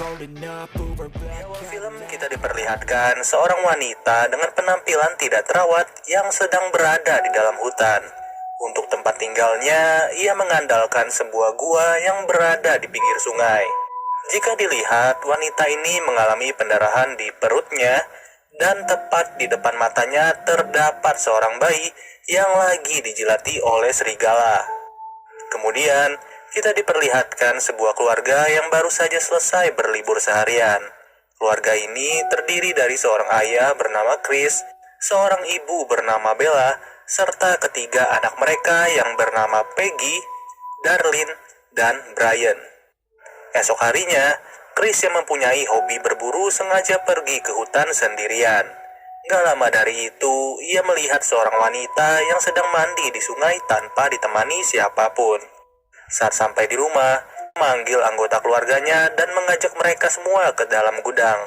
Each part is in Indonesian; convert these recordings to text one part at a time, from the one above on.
Di awal film kita diperlihatkan seorang wanita dengan penampilan tidak terawat yang sedang berada di dalam hutan. Untuk tempat tinggalnya, ia mengandalkan sebuah gua yang berada di pinggir sungai. Jika dilihat, wanita ini mengalami pendarahan di perutnya dan tepat di depan matanya terdapat seorang bayi yang lagi dijilati oleh serigala. Kemudian, kita diperlihatkan sebuah keluarga yang baru saja selesai berlibur seharian. Keluarga ini terdiri dari seorang ayah bernama Chris, seorang ibu bernama Bella, serta ketiga anak mereka yang bernama Peggy, Darlene, dan Brian. Esok harinya, Chris yang mempunyai hobi berburu sengaja pergi ke hutan sendirian. Gak lama dari itu, ia melihat seorang wanita yang sedang mandi di sungai tanpa ditemani siapapun. Saat sampai di rumah, memanggil anggota keluarganya dan mengajak mereka semua ke dalam gudang.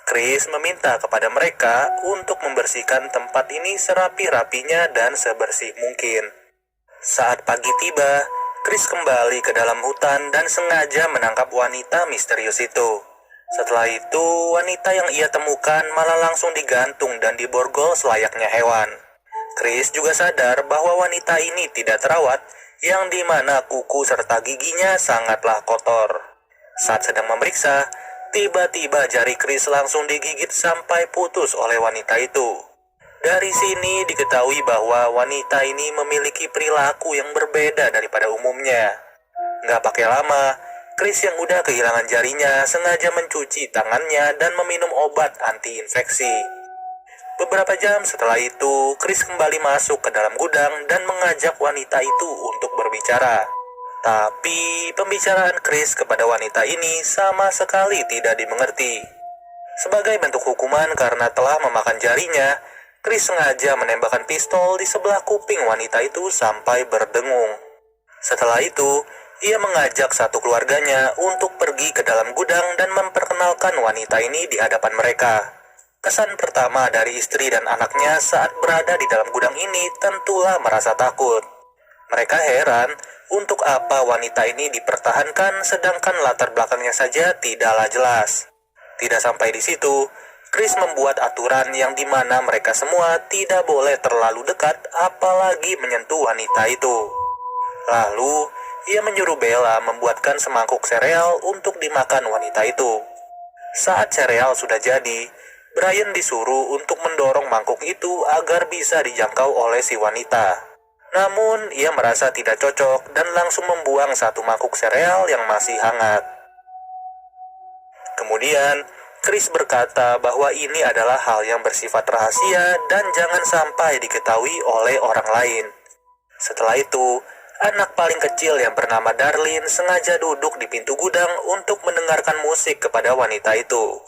Chris meminta kepada mereka untuk membersihkan tempat ini serapi-rapinya dan sebersih mungkin. Saat pagi tiba, Chris kembali ke dalam hutan dan sengaja menangkap wanita misterius itu. Setelah itu, wanita yang ia temukan malah langsung digantung dan diborgol selayaknya hewan. Chris juga sadar bahwa wanita ini tidak terawat, yang dimana kuku serta giginya sangatlah kotor. Saat sedang memeriksa, tiba-tiba jari Chris langsung digigit sampai putus oleh wanita itu. Dari sini diketahui bahwa wanita ini memiliki perilaku yang berbeda daripada umumnya. Nggak pakai lama, Chris yang udah kehilangan jarinya sengaja mencuci tangannya dan meminum obat anti-infeksi. Beberapa jam setelah itu, Chris kembali masuk ke dalam gudang dan mengajak wanita itu untuk berbicara. Tapi, pembicaraan Chris kepada wanita ini sama sekali tidak dimengerti. Sebagai bentuk hukuman karena telah memakan jarinya, Chris sengaja menembakkan pistol di sebelah kuping wanita itu sampai berdengung. Setelah itu, ia mengajak satu keluarganya untuk pergi ke dalam gudang dan memperkenalkan wanita ini di hadapan mereka. Kesan pertama dari istri dan anaknya saat berada di dalam gudang ini tentulah merasa takut. Mereka heran untuk apa wanita ini dipertahankan sedangkan latar belakangnya saja tidaklah jelas. Tidak sampai di situ, Chris membuat aturan yang dimana mereka semua tidak boleh terlalu dekat apalagi menyentuh wanita itu. Lalu, ia menyuruh Bella membuatkan semangkuk sereal untuk dimakan wanita itu. Saat sereal sudah jadi, Brian disuruh untuk mendorong mangkuk itu agar bisa dijangkau oleh si wanita. Namun, ia merasa tidak cocok dan langsung membuang satu mangkuk sereal yang masih hangat. Kemudian, Chris berkata bahwa ini adalah hal yang bersifat rahasia dan jangan sampai diketahui oleh orang lain. Setelah itu, anak paling kecil yang bernama Darlene sengaja duduk di pintu gudang untuk mendengarkan musik kepada wanita itu.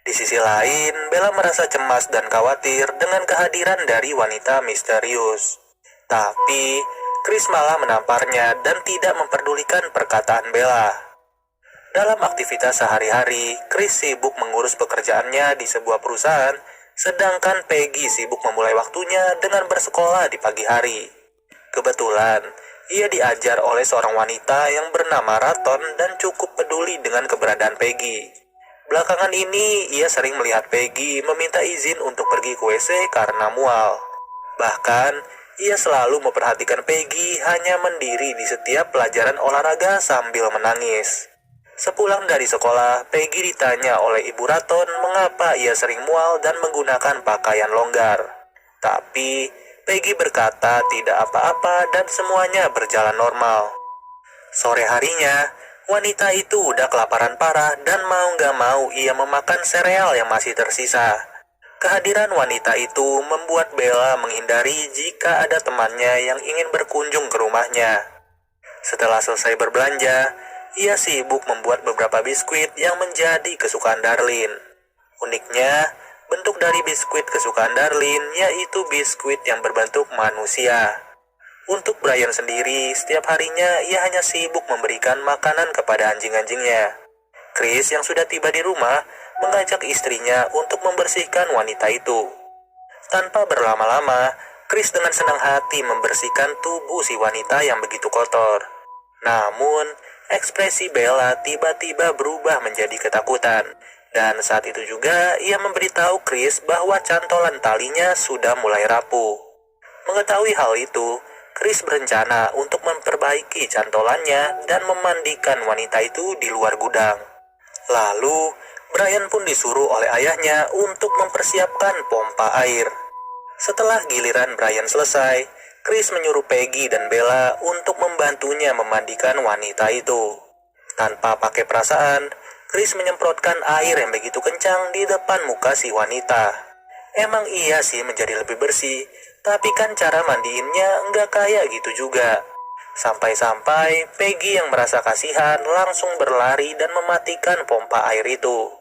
Di sisi lain, Bella merasa cemas dan khawatir dengan kehadiran dari wanita misterius. Tapi, Chris malah menamparnya dan tidak memperdulikan perkataan Bella. Dalam aktivitas sehari-hari, Chris sibuk mengurus pekerjaannya di sebuah perusahaan, sedangkan Peggy sibuk memulai waktunya dengan bersekolah di pagi hari. Kebetulan, ia diajar oleh seorang wanita yang bernama Raton dan cukup peduli dengan keberadaan Peggy. Belakangan ini, ia sering melihat Peggy meminta izin untuk pergi ke WC karena mual. Bahkan, ia selalu memperhatikan Peggy hanya mendiri di setiap pelajaran olahraga sambil menangis. Sepulang dari sekolah, Peggy ditanya oleh Ibu Raton mengapa ia sering mual dan menggunakan pakaian longgar. Tapi, Peggy berkata tidak apa-apa dan semuanya berjalan normal. Sore harinya, wanita itu udah kelaparan parah dan mau gak mau ia memakan sereal yang masih tersisa. Kehadiran wanita itu membuat Bella menghindari jika ada temannya yang ingin berkunjung ke rumahnya. Setelah selesai berbelanja, ia sibuk membuat beberapa biskuit yang menjadi kesukaan Darlene. Uniknya, bentuk dari biskuit kesukaan Darlene yaitu biskuit yang berbentuk manusia. Untuk Brian sendiri, setiap harinya ia hanya sibuk memberikan makanan kepada anjing-anjingnya. Chris yang sudah tiba di rumah mengajak istrinya untuk membersihkan wanita itu. Tanpa berlama-lama, Chris dengan senang hati membersihkan tubuh si wanita yang begitu kotor. Namun, Ekspresi Bella tiba-tiba berubah menjadi ketakutan. Dan saat itu juga ia memberitahu Chris bahwa cantolan talinya sudah mulai rapuh. Mengetahui hal itu, Chris berencana untuk memperbaiki cantolannya dan memandikan wanita itu di luar gudang. Lalu, Brian pun disuruh oleh ayahnya untuk mempersiapkan pompa air. Setelah giliran Brian selesai, Chris menyuruh Peggy dan Bella untuk membantunya memandikan wanita itu. Tanpa pakai perasaan, Chris menyemprotkan air yang begitu kencang di depan muka si wanita. Emang iya sih menjadi lebih bersih, tapi kan cara mandiinnya nggak kayak gitu juga. Sampai-sampai Peggy yang merasa kasihan langsung berlari dan mematikan pompa air itu.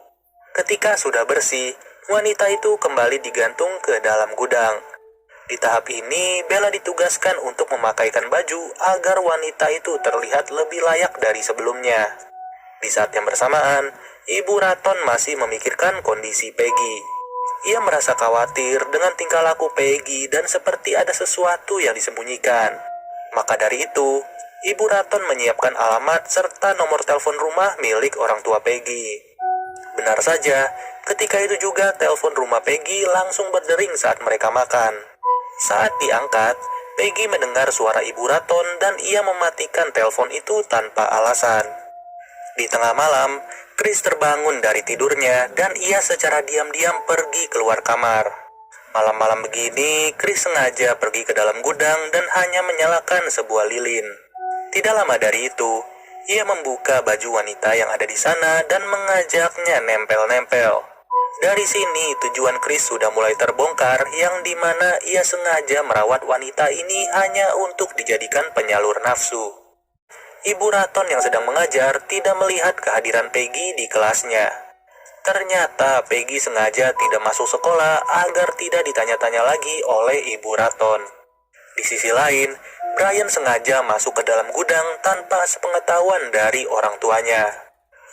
Ketika sudah bersih, wanita itu kembali digantung ke dalam gudang. Di tahap ini, Bella ditugaskan untuk memakaikan baju agar wanita itu terlihat lebih layak dari sebelumnya. Di saat yang bersamaan, Ibu Raton masih memikirkan kondisi Peggy. Ia merasa khawatir dengan tingkah laku Peggy dan seperti ada sesuatu yang disembunyikan. Maka dari itu, Ibu Raton menyiapkan alamat serta nomor telepon rumah milik orang tua Peggy. Benar saja, ketika itu juga telepon rumah Peggy langsung berdering saat mereka makan. Saat diangkat, Peggy mendengar suara Ibu Raton dan ia mematikan telepon itu tanpa alasan. Di tengah malam, Chris terbangun dari tidurnya dan ia secara diam-diam pergi keluar kamar. Malam-malam begini, Chris sengaja pergi ke dalam gudang dan hanya menyalakan sebuah lilin. Tidak lama dari itu, ia membuka baju wanita yang ada di sana dan mengajaknya nempel-nempel. Dari sini tujuan Chris sudah mulai terbongkar yang dimana ia sengaja merawat wanita ini hanya untuk dijadikan penyalur nafsu. Ibu Raton yang sedang mengajar tidak melihat kehadiran Peggy di kelasnya. Ternyata Peggy sengaja tidak masuk sekolah agar tidak ditanya-tanya lagi oleh Ibu Raton. Di sisi lain, Brian sengaja masuk ke dalam gudang tanpa sepengetahuan dari orang tuanya.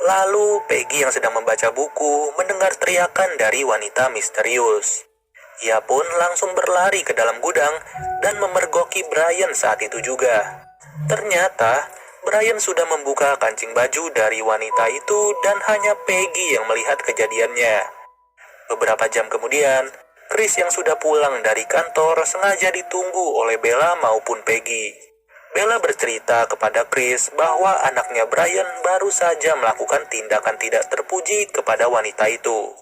Lalu Peggy yang sedang membaca buku mendengar teriakan dari wanita misterius. Ia pun langsung berlari ke dalam gudang dan memergoki Brian saat itu juga. Ternyata Brian sudah membuka kancing baju dari wanita itu dan hanya Peggy yang melihat kejadiannya. Beberapa jam kemudian, Chris yang sudah pulang dari kantor sengaja ditunggu oleh Bella maupun Peggy. Bella bercerita kepada Chris bahwa anaknya Brian baru saja melakukan tindakan tidak terpuji kepada wanita itu.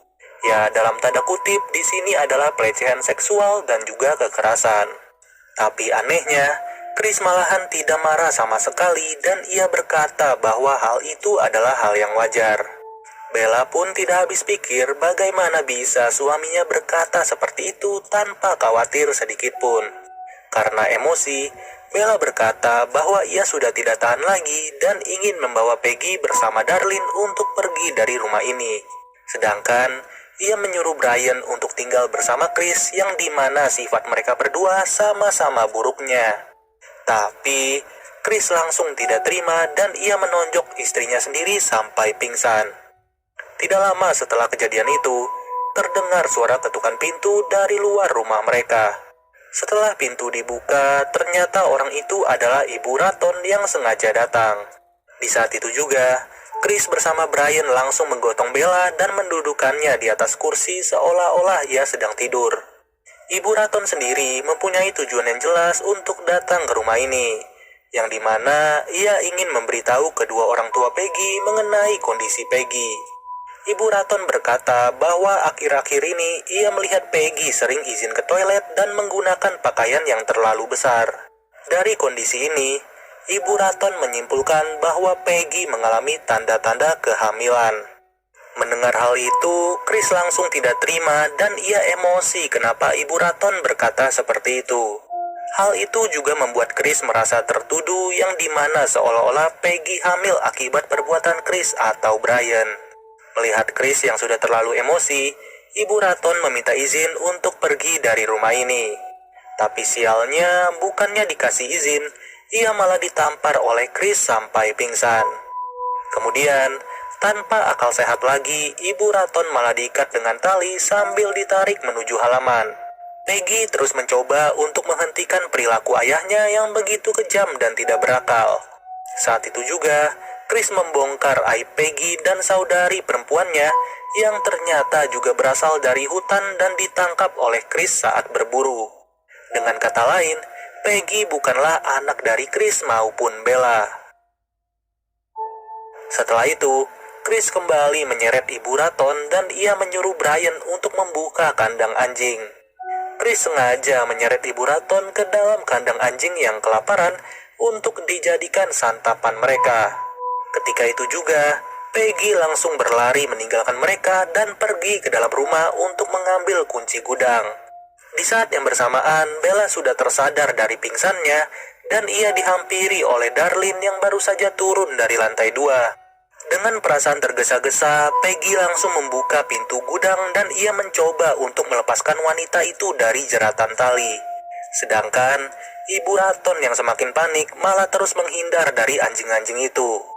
Ya, dalam tanda kutip di sini adalah pelecehan seksual dan juga kekerasan. Tapi anehnya, Chris malahan tidak marah sama sekali dan ia berkata bahwa hal itu adalah hal yang wajar. Bella pun tidak habis pikir bagaimana bisa suaminya berkata seperti itu tanpa khawatir sedikit pun. Karena emosi, Bella berkata bahwa ia sudah tidak tahan lagi dan ingin membawa Peggy bersama Darlene untuk pergi dari rumah ini. Sedangkan, ia menyuruh Brian untuk tinggal bersama Chris yang dimana sifat mereka berdua sama-sama buruknya. Tapi, Chris langsung tidak terima dan ia menonjok istrinya sendiri sampai pingsan. Tidak lama setelah kejadian itu, terdengar suara ketukan pintu dari luar rumah mereka. Setelah pintu dibuka, ternyata orang itu adalah Ibu Raton yang sengaja datang. Di saat itu juga, Chris bersama Brian langsung menggotong Bella dan mendudukannya di atas kursi seolah-olah ia sedang tidur. Ibu Raton sendiri mempunyai tujuan yang jelas untuk datang ke rumah ini, yang dimana ia ingin memberitahu kedua orang tua Peggy mengenai kondisi Peggy. Ibu Raton berkata bahwa akhir-akhir ini ia melihat Peggy sering izin ke toilet dan menggunakan pakaian yang terlalu besar. Dari kondisi ini, Ibu Raton menyimpulkan bahwa Peggy mengalami tanda-tanda kehamilan. Mendengar hal itu, Chris langsung tidak terima dan ia emosi kenapa Ibu Raton berkata seperti itu. Hal itu juga membuat Chris merasa tertuduh yang dimana seolah-olah Peggy hamil akibat perbuatan Chris atau Brian. Melihat Chris yang sudah terlalu emosi, Ibu Raton meminta izin untuk pergi dari rumah ini. Tapi sialnya, bukannya dikasih izin, ia malah ditampar oleh Chris sampai pingsan. Kemudian, tanpa akal sehat lagi, Ibu Raton malah diikat dengan tali sambil ditarik menuju halaman. Peggy terus mencoba untuk menghentikan perilaku ayahnya yang begitu kejam dan tidak berakal. Saat itu juga, Chris membongkar aib Peggy dan saudari perempuannya yang ternyata juga berasal dari hutan dan ditangkap oleh Chris saat berburu. Dengan kata lain, Peggy bukanlah anak dari Chris maupun Bella. Setelah itu, Chris kembali menyeret Ibu Raton dan ia menyuruh Brian untuk membuka kandang anjing. Chris sengaja menyeret Ibu Raton ke dalam kandang anjing yang kelaparan untuk dijadikan santapan mereka. Ketika itu juga, Peggy langsung berlari meninggalkan mereka dan pergi ke dalam rumah untuk mengambil kunci gudang. Di saat yang bersamaan, Bella sudah tersadar dari pingsannya dan ia dihampiri oleh Darlene yang baru saja turun dari lantai 2. Dengan perasaan tergesa-gesa, Peggy langsung membuka pintu gudang dan ia mencoba untuk melepaskan wanita itu dari jeratan tali. Sedangkan Ibu Raton yang semakin panik malah terus menghindar dari anjing-anjing itu.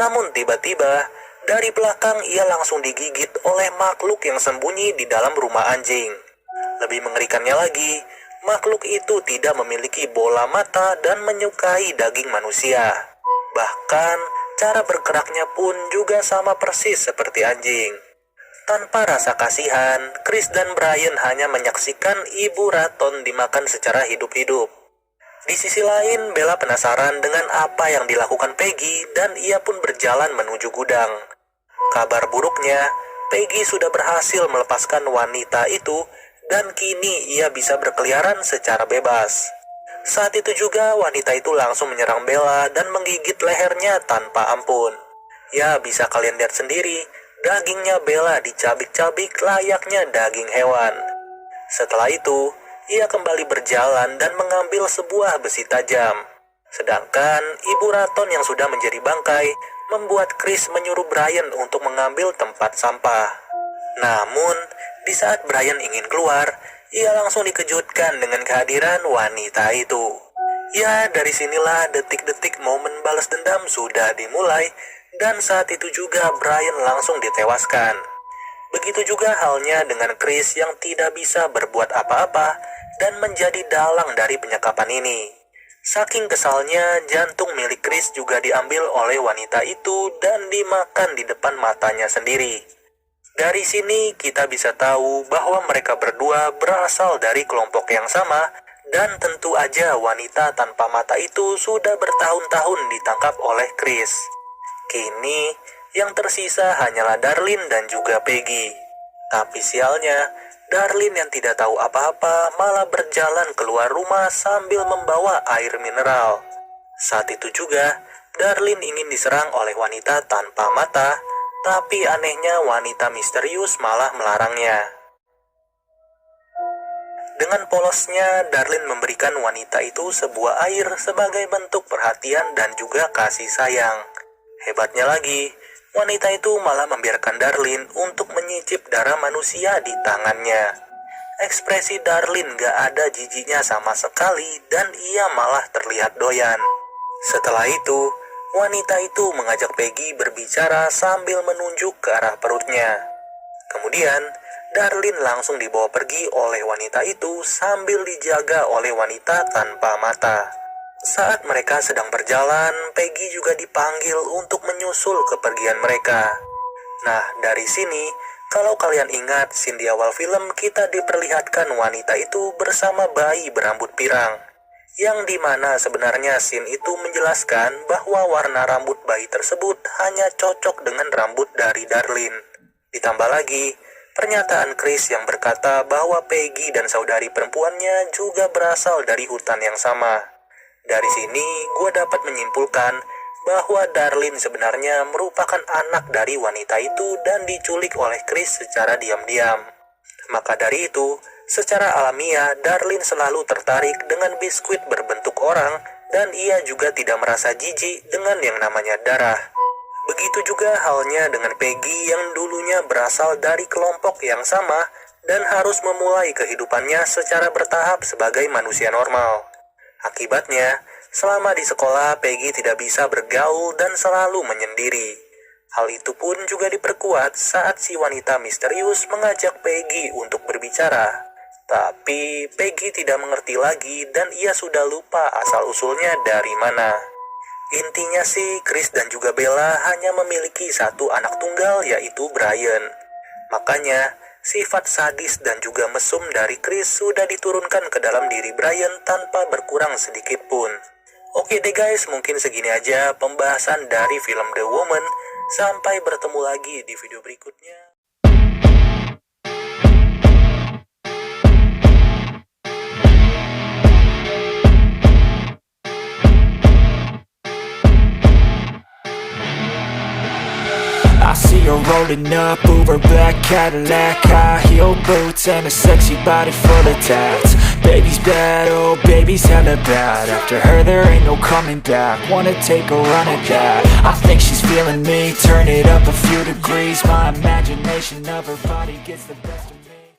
Namun tiba-tiba, dari belakang ia langsung digigit oleh makhluk yang sembunyi di dalam rumah anjing. Lebih mengerikannya lagi, makhluk itu tidak memiliki bola mata dan menyukai daging manusia. Bahkan, cara bergeraknya pun juga sama persis seperti anjing. Tanpa rasa kasihan, Chris dan Brian hanya menyaksikan Ibu Raton dimakan secara hidup-hidup. Di sisi lain, Bella penasaran dengan apa yang dilakukan Peggy dan ia pun berjalan menuju gudang. Kabar buruknya, Peggy sudah berhasil melepaskan wanita itu dan kini ia bisa berkeliaran secara bebas. Saat itu juga wanita itu langsung menyerang Bella dan menggigit lehernya tanpa ampun. Ya, bisa kalian lihat sendiri, dagingnya Bella dicabik-cabik layaknya daging hewan. Setelah itu, ia kembali berjalan dan mengambil sebuah besi tajam. Sedangkan Ibu Raton yang sudah menjadi bangkai membuat Chris menyuruh Brian untuk mengambil tempat sampah. Namun, di saat Brian ingin keluar, ia langsung dikejutkan dengan kehadiran wanita itu. Ya, dari sinilah detik-detik momen balas dendam sudah dimulai dan saat itu juga Brian langsung ditewaskan. Begitu juga halnya dengan Chris yang tidak bisa berbuat apa-apa dan menjadi dalang dari penyekapan ini. Saking kesalnya, jantung milik Chris juga diambil oleh wanita itu dan dimakan di depan matanya sendiri. Dari sini kita bisa tahu bahwa mereka berdua berasal dari kelompok yang sama dan tentu aja wanita tanpa mata itu sudah bertahun-tahun ditangkap oleh Chris. Kini, yang tersisa hanyalah Darlene dan juga Peggy. Tapi sialnya, Darlene yang tidak tahu apa-apa malah berjalan keluar rumah sambil membawa air mineral. Saat itu juga, Darlene ingin diserang oleh wanita tanpa mata, tapi anehnya wanita misterius malah melarangnya. Dengan polosnya, Darlene memberikan wanita itu sebuah air sebagai bentuk perhatian dan juga kasih sayang. Hebatnya lagi, wanita itu malah membiarkan Darlene untuk menyicip darah manusia di tangannya. Ekspresi Darlene gak ada jijinya sama sekali dan ia malah terlihat doyan. Setelah itu, wanita itu mengajak Peggy berbicara sambil menunjuk ke arah perutnya. Kemudian, Darlene langsung dibawa pergi oleh wanita itu sambil dijaga oleh wanita tanpa mata. Saat mereka sedang berjalan, Peggy juga dipanggil untuk menyusul kepergian mereka. Nah, dari sini, kalau kalian ingat scene di awal film, kita diperlihatkan wanita itu bersama bayi berambut pirang. Yang dimana sebenarnya scene itu menjelaskan bahwa warna rambut bayi tersebut hanya cocok dengan rambut dari Darlene. Ditambah lagi, pernyataan Chris yang berkata bahwa Peggy dan saudari perempuannya juga berasal dari hutan yang sama. Dari sini, gue dapat menyimpulkan bahwa Darlene sebenarnya merupakan anak dari wanita itu dan diculik oleh Chris secara diam-diam. Maka dari itu, secara alamiah, Darlene selalu tertarik dengan biskuit berbentuk orang dan ia juga tidak merasa jijik dengan yang namanya darah. Begitu juga halnya dengan Peggy yang dulunya berasal dari kelompok yang sama dan harus memulai kehidupannya secara bertahap sebagai manusia normal. Akibatnya, selama di sekolah Peggy tidak bisa bergaul dan selalu menyendiri. Hal itu pun juga diperkuat saat si wanita misterius mengajak Peggy untuk berbicara. Tapi Peggy tidak mengerti lagi dan ia sudah lupa asal-usulnya dari mana. Intinya sih, Chris dan juga Bella hanya memiliki satu anak tunggal, yaitu Brian. Makanya, sifat sadis dan juga mesum dari Chris sudah diturunkan ke dalam diri Brian tanpa berkurang sedikit pun. Oke deh guys, mungkin segini aja pembahasan dari film The Woman. Sampai bertemu lagi di video berikutnya. I see her rolling up, Uber black Cadillac, high heel boots and a sexy body full of tats. Baby's bad, oh baby's hella bad. After her there ain't no coming back. Wanna take a run at that? I think she's feeling me. Turn it up a few degrees. My imagination of her body gets the best of me.